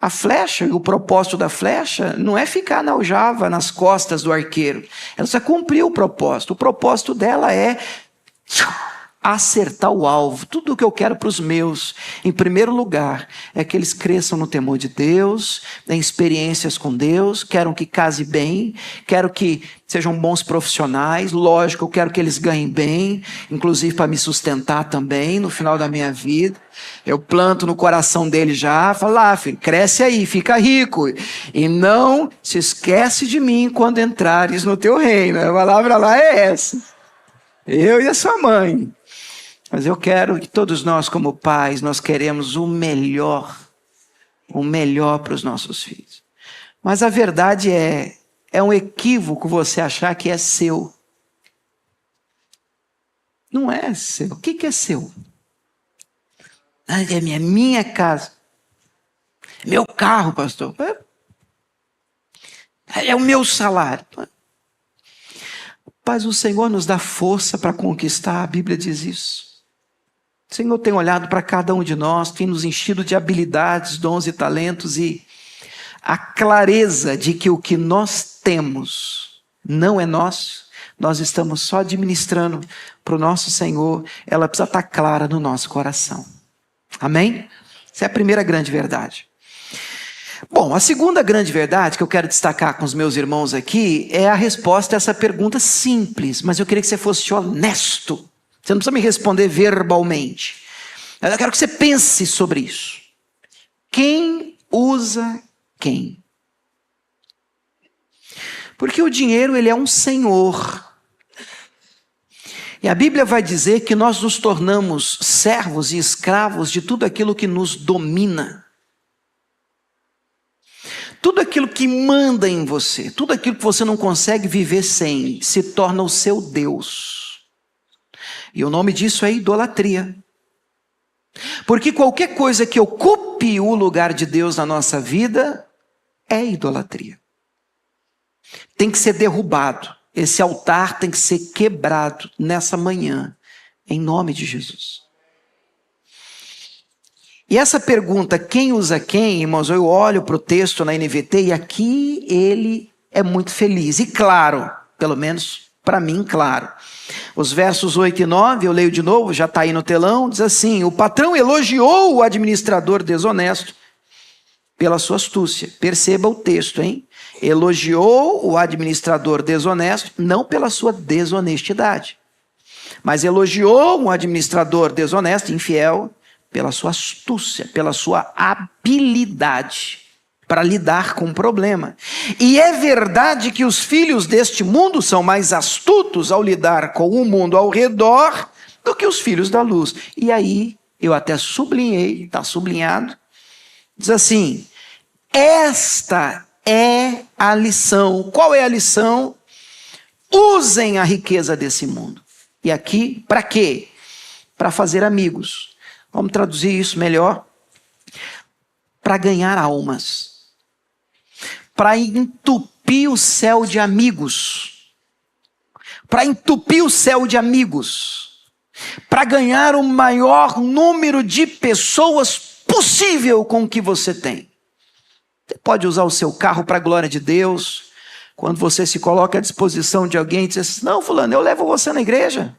A flecha, o propósito da flecha, não é ficar na aljava, nas costas do arqueiro. Ela precisa cumprir o propósito. O propósito dela é acertar o alvo. Tudo o que eu quero para os meus, em primeiro lugar, é que eles cresçam no temor de Deus, em experiências com Deus, quero que case bem, quero que sejam bons profissionais, lógico, eu quero que eles ganhem bem, inclusive para me sustentar também no final da minha vida. Eu planto no coração dele já, falo, filho, cresce aí, fica rico, e não se esquece de mim quando entrares no teu reino. A palavra lá é essa. Eu e a sua mãe. Mas eu quero que todos nós, como pais, nós queremos o melhor para os nossos filhos. Mas a verdade é um equívoco você achar que é seu. Não é seu. O que é seu? É minha casa. Meu carro, pastor. É o meu salário. Mas o Senhor nos dá força para conquistar, a Bíblia diz isso. O Senhor tem olhado para cada um de nós, tem nos enchido de habilidades, dons e talentos, e a clareza de que o que nós temos não é nosso, nós estamos só administrando para o nosso Senhor, ela precisa estar clara no nosso coração. Amém? Essa é a primeira grande verdade. Bom, a segunda grande verdade que eu quero destacar com os meus irmãos aqui é a resposta a essa pergunta simples, mas eu queria que você fosse honesto. Você não precisa me responder verbalmente. Eu quero que você pense sobre isso. Quem usa quem? Porque o dinheiro, ele é um senhor. E a Bíblia vai dizer que nós nos tornamos servos e escravos de tudo aquilo que nos domina. Tudo aquilo que manda em você, tudo aquilo que você não consegue viver sem, se torna o seu Deus. E o nome disso é idolatria. Porque qualquer coisa que ocupe o lugar de Deus na nossa vida é idolatria. Tem que ser derrubado. Esse altar tem que ser quebrado nessa manhã, em nome de Jesus. E essa pergunta, quem usa quem, irmãos, eu olho para o texto na NVT e aqui ele é muito feliz. E claro, pelo menos para mim, claro. Os versos 8 e 9, eu leio de novo, já está aí no telão, diz assim: o patrão elogiou o administrador desonesto pela sua astúcia. Perceba o texto, hein? Elogiou o administrador desonesto, não pela sua desonestidade, mas elogiou um administrador desonesto, infiel, pela sua astúcia, pela sua habilidade para lidar com o problema. E é verdade que os filhos deste mundo são mais astutos ao lidar com o mundo ao redor do que os filhos da luz. E aí, eu até sublinhei, está sublinhado, diz assim: esta é a lição. Qual é a lição? Usem a riqueza desse mundo. E aqui, para quê? Para fazer amigos. Vamos traduzir isso melhor. Para ganhar almas. Para entupir o céu de amigos. Para entupir o céu de amigos. Para ganhar o maior número de pessoas possível com o que você tem. Você pode usar o seu carro para a glória de Deus. Quando você se coloca à disposição de alguém, diz assim: não, fulano, eu levo você na igreja.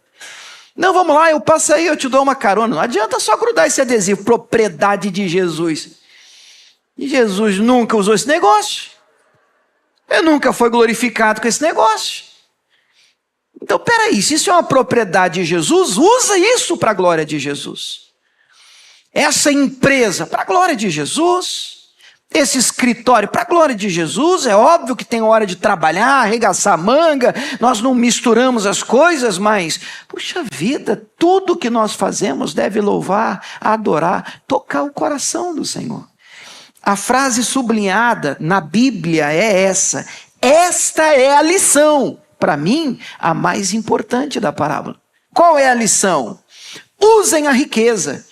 Não, vamos lá, eu passo aí, eu te dou uma carona. Não adianta só grudar esse adesivo, propriedade de Jesus. E Jesus nunca usou esse negócio. Ele nunca foi glorificado com esse negócio. Então, peraí, se isso é uma propriedade de Jesus, usa isso para a glória de Jesus. Essa empresa, para a glória de Jesus. Esse escritório, para a glória de Jesus. É óbvio que tem hora de trabalhar, arregaçar a manga, nós não misturamos as coisas, mas, puxa vida, tudo que nós fazemos deve louvar, adorar, tocar o coração do Senhor. A frase sublinhada na Bíblia é essa: esta é a lição, para mim, a mais importante da parábola. Qual é a lição? Usem a riqueza.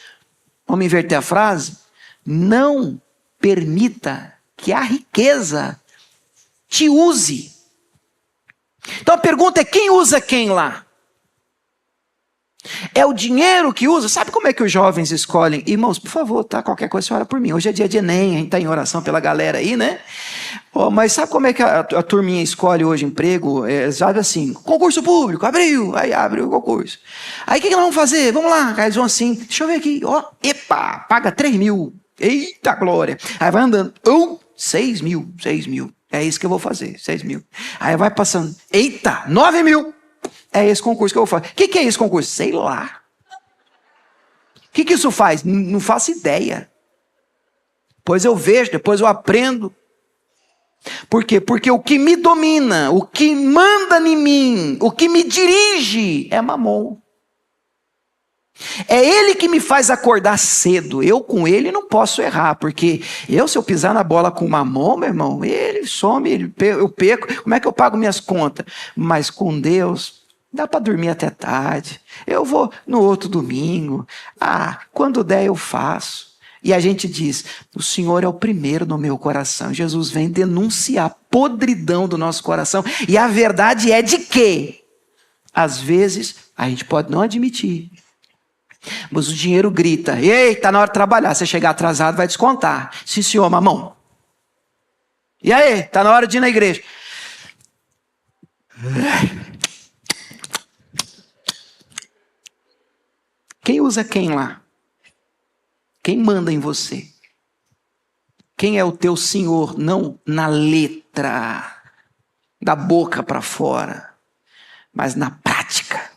Vamos inverter a frase? Não permita que a riqueza te use. Então a pergunta é: quem usa quem lá? É o dinheiro que usa? Sabe como é que os jovens escolhem? Irmãos, por favor, tá? Qualquer coisa você ora por mim. Hoje é dia de Enem, a gente está em oração pela galera aí, né? Oh, mas sabe como é que a turminha escolhe hoje emprego? Sabe assim, concurso público, abriu, aí abre o concurso. Aí o que nós vamos fazer? Vamos lá. Aí eles vão assim, deixa eu ver aqui, ó, epa, paga 3 mil. Eita glória. Aí vai andando, 6 mil. É isso que eu vou fazer, 6 mil. Aí vai passando, eita, 9 mil. É esse concurso que eu vou fazer. O que é esse concurso? Sei lá. O que isso faz? Não faço ideia. Depois eu vejo, depois eu aprendo. Por quê? Porque o que me domina, o que manda em mim, o que me dirige é Mamon. É ele que me faz acordar cedo. Eu com ele não posso errar, porque se eu pisar na bola com Mamon, meu irmão, ele some, eu perco. Como é que eu pago minhas contas? Mas com Deus, Dá para dormir até tarde. Eu vou no outro domingo. Quando der eu faço. E a gente diz, o Senhor é o primeiro no meu coração. Jesus vem denunciar a podridão do nosso coração. E a verdade é de que, às vezes, a gente pode não admitir. Mas o dinheiro grita, ei, está na hora de trabalhar. Se chegar atrasado, vai descontar. Sim, senhor, mamão. E aí, está na hora de ir na igreja. Quem usa quem lá? Quem manda em você? Quem é o teu senhor? Não na letra, da boca para fora, mas na prática.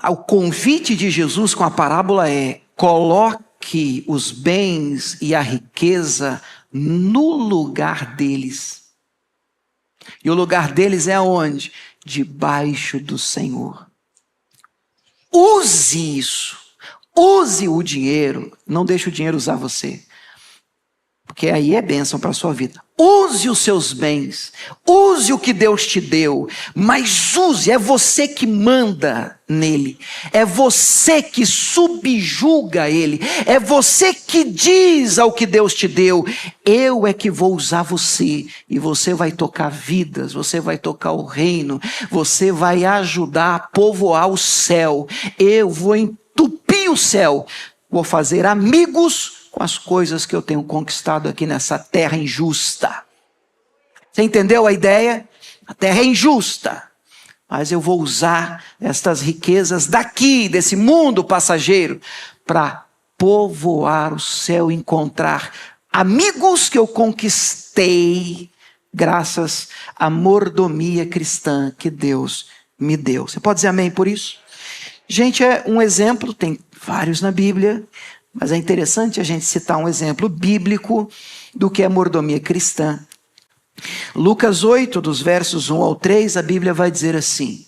O convite de Jesus com a parábola é: coloque os bens e a riqueza no lugar deles. E o lugar deles é onde? Debaixo do Senhor. Use isso. Use o dinheiro. Não deixe o dinheiro usar você. Porque aí é bênção para a sua vida. Use os seus bens. Use o que Deus te deu. Mas use, é você que manda nele. É você que subjuga ele. É você que diz ao que Deus te deu: eu é que vou usar você. E você vai tocar vidas. Você vai tocar o reino. Você vai ajudar a povoar o céu. Eu vou entupir o céu. Vou fazer amigos com as coisas que eu tenho conquistado aqui nessa terra injusta. Você entendeu a ideia? A terra é injusta, mas eu vou usar estas riquezas daqui, desse mundo passageiro, para povoar o céu, encontrar amigos que eu conquistei graças à mordomia cristã que Deus me deu. Você pode dizer amém por isso? Gente, é um exemplo, tem vários na Bíblia, mas é interessante a gente citar um exemplo bíblico do que é mordomia cristã. Lucas 8, dos versos 1 ao 3, a Bíblia vai dizer assim: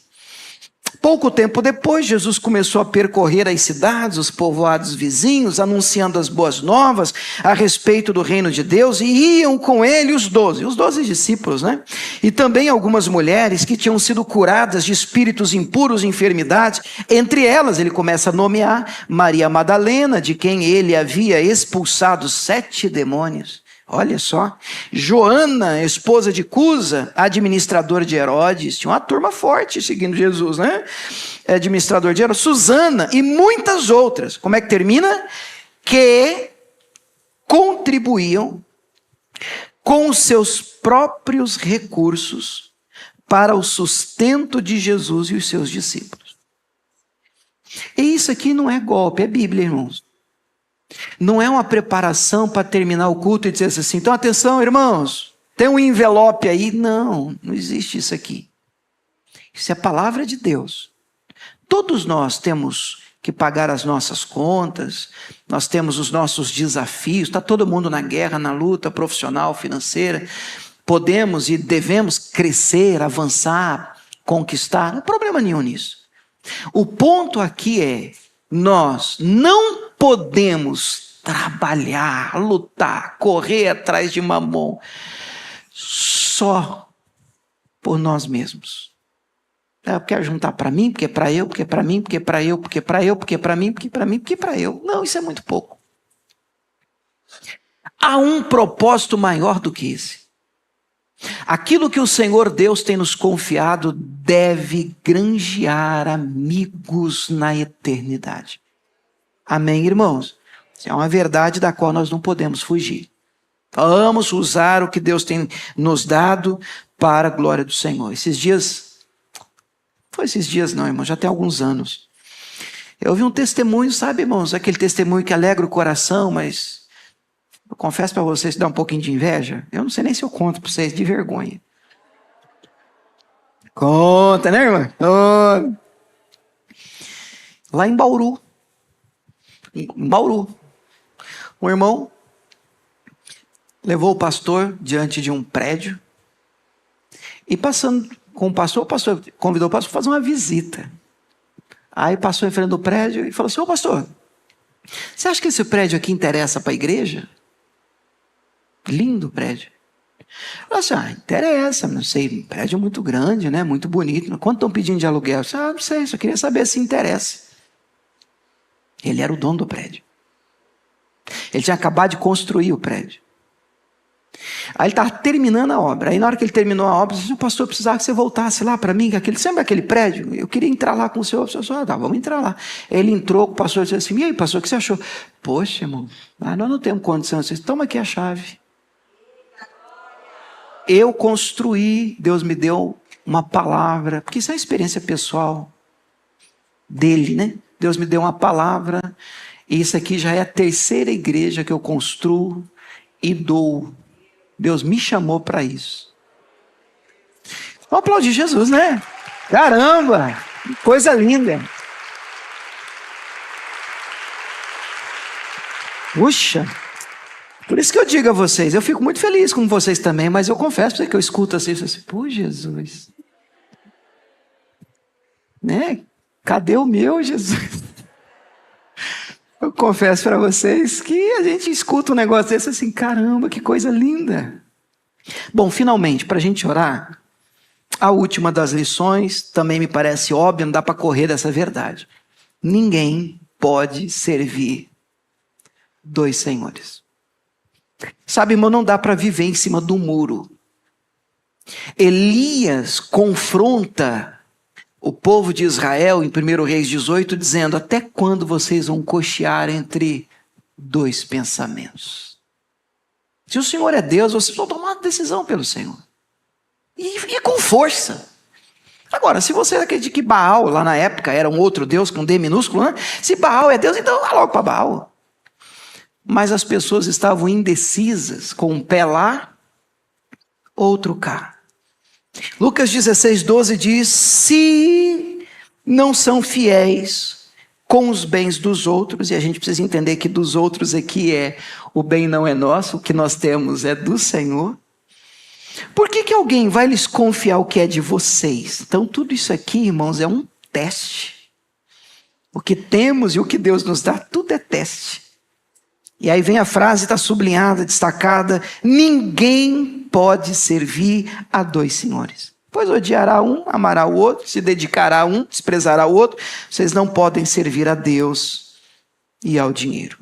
pouco tempo depois, Jesus começou a percorrer as cidades, os povoados vizinhos, anunciando as boas novas a respeito do reino de Deus, e iam com ele os 12 discípulos, né? E também algumas mulheres que tinham sido curadas de espíritos impuros e enfermidades. Entre elas, ele começa a nomear Maria Madalena, de quem ele havia expulsado 7 demônios. Olha só, Joana, esposa de Cusa, administrador de Herodes, tinha uma turma forte seguindo Jesus, né? Administrador de Herodes, Susana e muitas outras. Como é que termina? Que contribuíam com os seus próprios recursos para o sustento de Jesus e os seus discípulos. E isso aqui não é golpe, é Bíblia, irmãos. Não é uma preparação para terminar o culto e dizer assim: então atenção, irmãos, tem um envelope aí. Não existe isso aqui. Isso é a palavra de Deus. Todos nós temos que pagar as nossas contas, nós temos os nossos desafios, está todo mundo na guerra, na luta profissional, financeira. Podemos e devemos crescer, avançar, conquistar, não há problema nenhum nisso. O ponto aqui é: nós não podemos trabalhar, lutar, correr atrás de mamon só por nós mesmos. Eu quero juntar para mim, porque é para eu, porque é para mim, porque é para eu, porque é para eu, porque é para mim, porque é para mim, porque é para eu. Não, isso é muito pouco. Há um propósito maior do que esse. Aquilo que o Senhor Deus tem nos confiado deve granjear amigos na eternidade. Amém, irmãos? Isso é uma verdade da qual nós não podemos fugir. Vamos usar o que Deus tem nos dado para a glória do Senhor. Esses dias não, irmão, já tem alguns anos. Eu vi um testemunho, sabe, irmãos? Aquele testemunho que alegra o coração, mas eu confesso para vocês que dá um pouquinho de inveja. Eu não sei nem se eu conto para vocês, de vergonha. Conta, né, irmã? Conta. Lá em Bauru, um irmão levou o pastor diante de um prédio e passando com o pastor convidou o pastor para fazer uma visita. Aí passou em frente do prédio e falou assim: ô pastor, você acha que esse prédio aqui interessa para a igreja? Lindo prédio. Eu assim, interessa, não sei, prédio muito grande, né? Muito bonito. Quanto estão pedindo de aluguel? Eu disse, não sei, só queria saber se interessa. Ele era o dono do prédio. Ele tinha acabado de construir o prédio. Aí ele estava terminando a obra. Aí na hora que ele terminou a obra, ele disse, pastor, eu precisava que você voltasse lá para mim, sempre aquele prédio, eu queria entrar lá com o senhor. O senhor disse, vamos entrar lá. Ele entrou, o pastor disse assim, e aí, pastor, o que você achou? Poxa, irmão, nós não temos condição. Disse, toma aqui a chave. Eu construí, Deus me deu uma palavra, porque isso é uma experiência pessoal dele, né? Deus me deu uma palavra, e isso aqui já é a terceira igreja que eu construo e dou. Deus me chamou para isso. Vamos aplaudir Jesus, né? Caramba, coisa linda. Puxa, por isso que eu digo a vocês, eu fico muito feliz com vocês também, mas eu confesso para você que eu escuto assim, pô, Jesus, né? Cadê o meu Jesus? Eu confesso para vocês que a gente escuta um negócio desse assim, caramba, que coisa linda. Bom, finalmente, para a gente orar, a última das lições também me parece óbvia, não dá para correr dessa verdade. Ninguém pode servir dois senhores. Sabe, irmão, não dá para viver em cima do muro. Elias confronta o povo de Israel, em 1 Reis 18, dizendo, até quando vocês vão cochear entre dois pensamentos? Se o Senhor é Deus, vocês vão tomar uma decisão pelo Senhor. E com força. Agora, se você acredita que Baal, lá na época, era um outro Deus com D minúsculo, né? Se Baal é Deus, então vá logo para Baal. Mas as pessoas estavam indecisas, com um pé lá, outro cá. Lucas 16:12 diz, se não são fiéis com os bens dos outros, e a gente precisa entender que dos outros aqui o bem não é nosso, o que nós temos é do Senhor. Por que alguém vai lhes confiar o que é de vocês? Então tudo isso aqui, irmãos, é um teste. O que temos e o que Deus nos dá, tudo é teste. E aí vem a frase, está sublinhada, destacada, ninguém pode servir a dois senhores. Pois odiará um, amará o outro, se dedicará a um, desprezará o outro. Vocês não podem servir a Deus e ao dinheiro.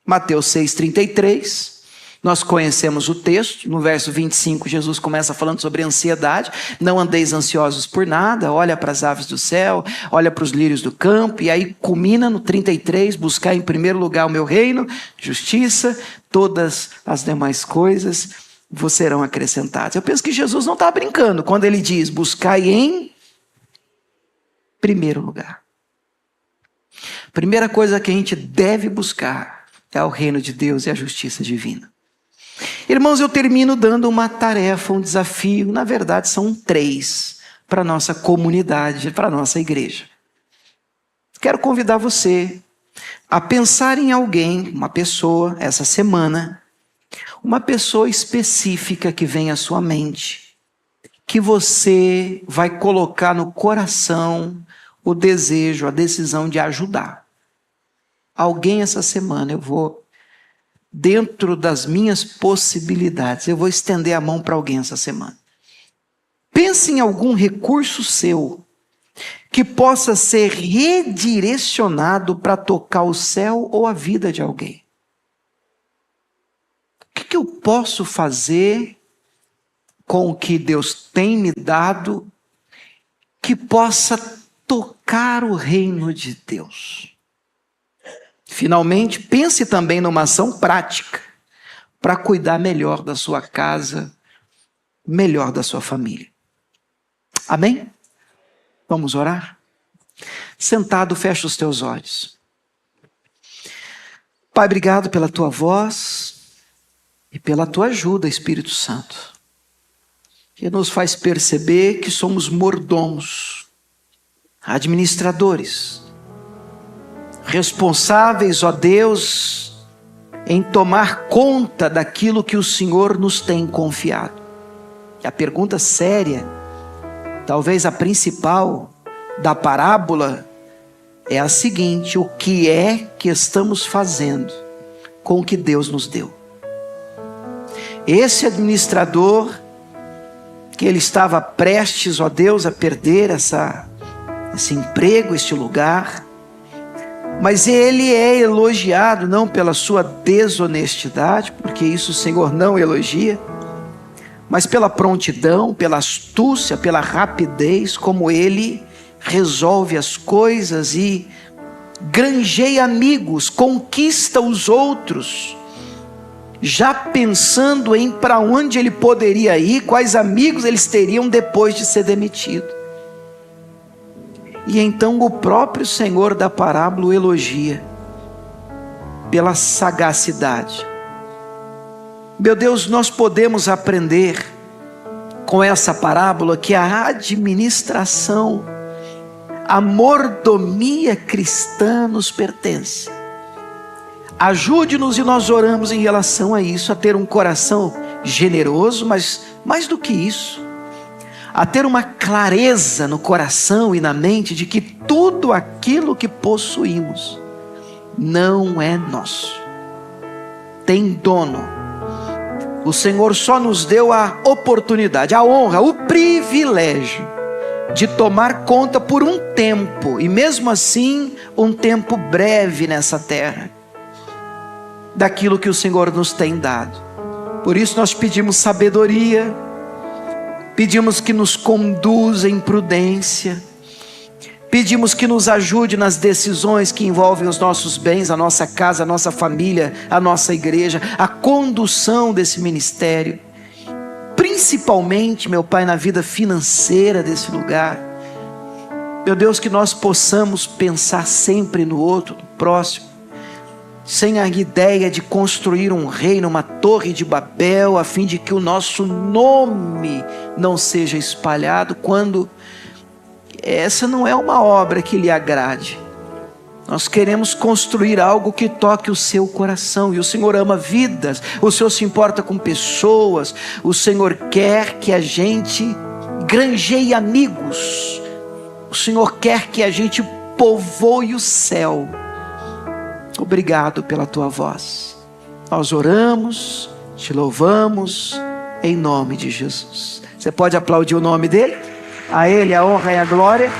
Mateus 6,33, nós conhecemos o texto. No verso 25, Jesus começa falando sobre ansiedade. Não andeis ansiosos por nada, olha para as aves do céu, olha para os lírios do campo. E aí culmina no 33, buscar em primeiro lugar o meu reino, justiça, todas as demais coisas vos serão acrescentadas. Eu penso que Jesus não está brincando quando ele diz, buscai em primeiro lugar. Primeira coisa que a gente deve buscar é o reino de Deus e a justiça divina. Irmãos, eu termino dando uma tarefa, um desafio, na verdade são 3, para a nossa comunidade, para a nossa igreja. Quero convidar você a pensar em alguém, uma pessoa, essa semana, uma pessoa específica que vem à sua mente, que você vai colocar no coração o desejo, a decisão de ajudar. Alguém essa semana eu vou, dentro das minhas possibilidades, eu vou estender a mão para alguém essa semana. Pense em algum recurso seu que possa ser redirecionado para tocar o céu ou a vida de alguém. O que eu posso fazer com o que Deus tem me dado que possa tocar o reino de Deus? Finalmente, pense também numa ação prática para cuidar melhor da sua casa, melhor da sua família. Amém? Vamos orar? Sentado, fecha os teus olhos. Pai, obrigado pela tua voz e pela tua ajuda, Espírito Santo, que nos faz perceber que somos mordomos, administradores, responsáveis, ó Deus, em tomar conta daquilo que o Senhor nos tem confiado. E a pergunta séria, talvez a principal da parábola, é a seguinte: o que é que estamos fazendo com o que Deus nos deu? Esse administrador, que ele estava prestes, ó Deus, a perder esse emprego, este lugar, mas ele é elogiado não pela sua desonestidade, porque isso o Senhor não elogia, mas pela prontidão, pela astúcia, pela rapidez, como ele resolve as coisas e granjeia amigos, conquista os outros, já pensando em para onde ele poderia ir, quais amigos eles teriam depois de ser demitido. E então o próprio Senhor da parábola o elogia pela sagacidade. Meu Deus, nós podemos aprender com essa parábola que a administração, a mordomia cristã nos pertence. Ajude-nos, e nós oramos em relação a isso, a ter um coração generoso, mas mais do que isso, a ter uma clareza no coração e na mente de que tudo aquilo que possuímos não é nosso, tem dono. O Senhor só nos deu a oportunidade, a honra, o privilégio de tomar conta por um tempo, e mesmo assim um tempo breve nessa terra, daquilo que o Senhor nos tem dado. Por isso nós pedimos sabedoria, pedimos que nos conduza em prudência, pedimos que nos ajude nas decisões que envolvem os nossos bens, a nossa casa, a nossa família, a nossa igreja, a condução desse ministério, principalmente, meu Pai, na vida financeira desse lugar. Meu Deus, que nós possamos pensar sempre no outro, no próximo, sem a ideia de construir um reino, uma torre de Babel, a fim de que o nosso nome não seja espalhado, quando essa não é uma obra que lhe agrade. Nós queremos construir algo que toque o seu coração, e o Senhor ama vidas, o Senhor se importa com pessoas, o Senhor quer que a gente granjeie amigos, o Senhor quer que a gente povoe o céu. Obrigado pela tua voz. Nós oramos, te louvamos, em nome de Jesus. Você pode aplaudir o nome dele? A ele a honra e a glória.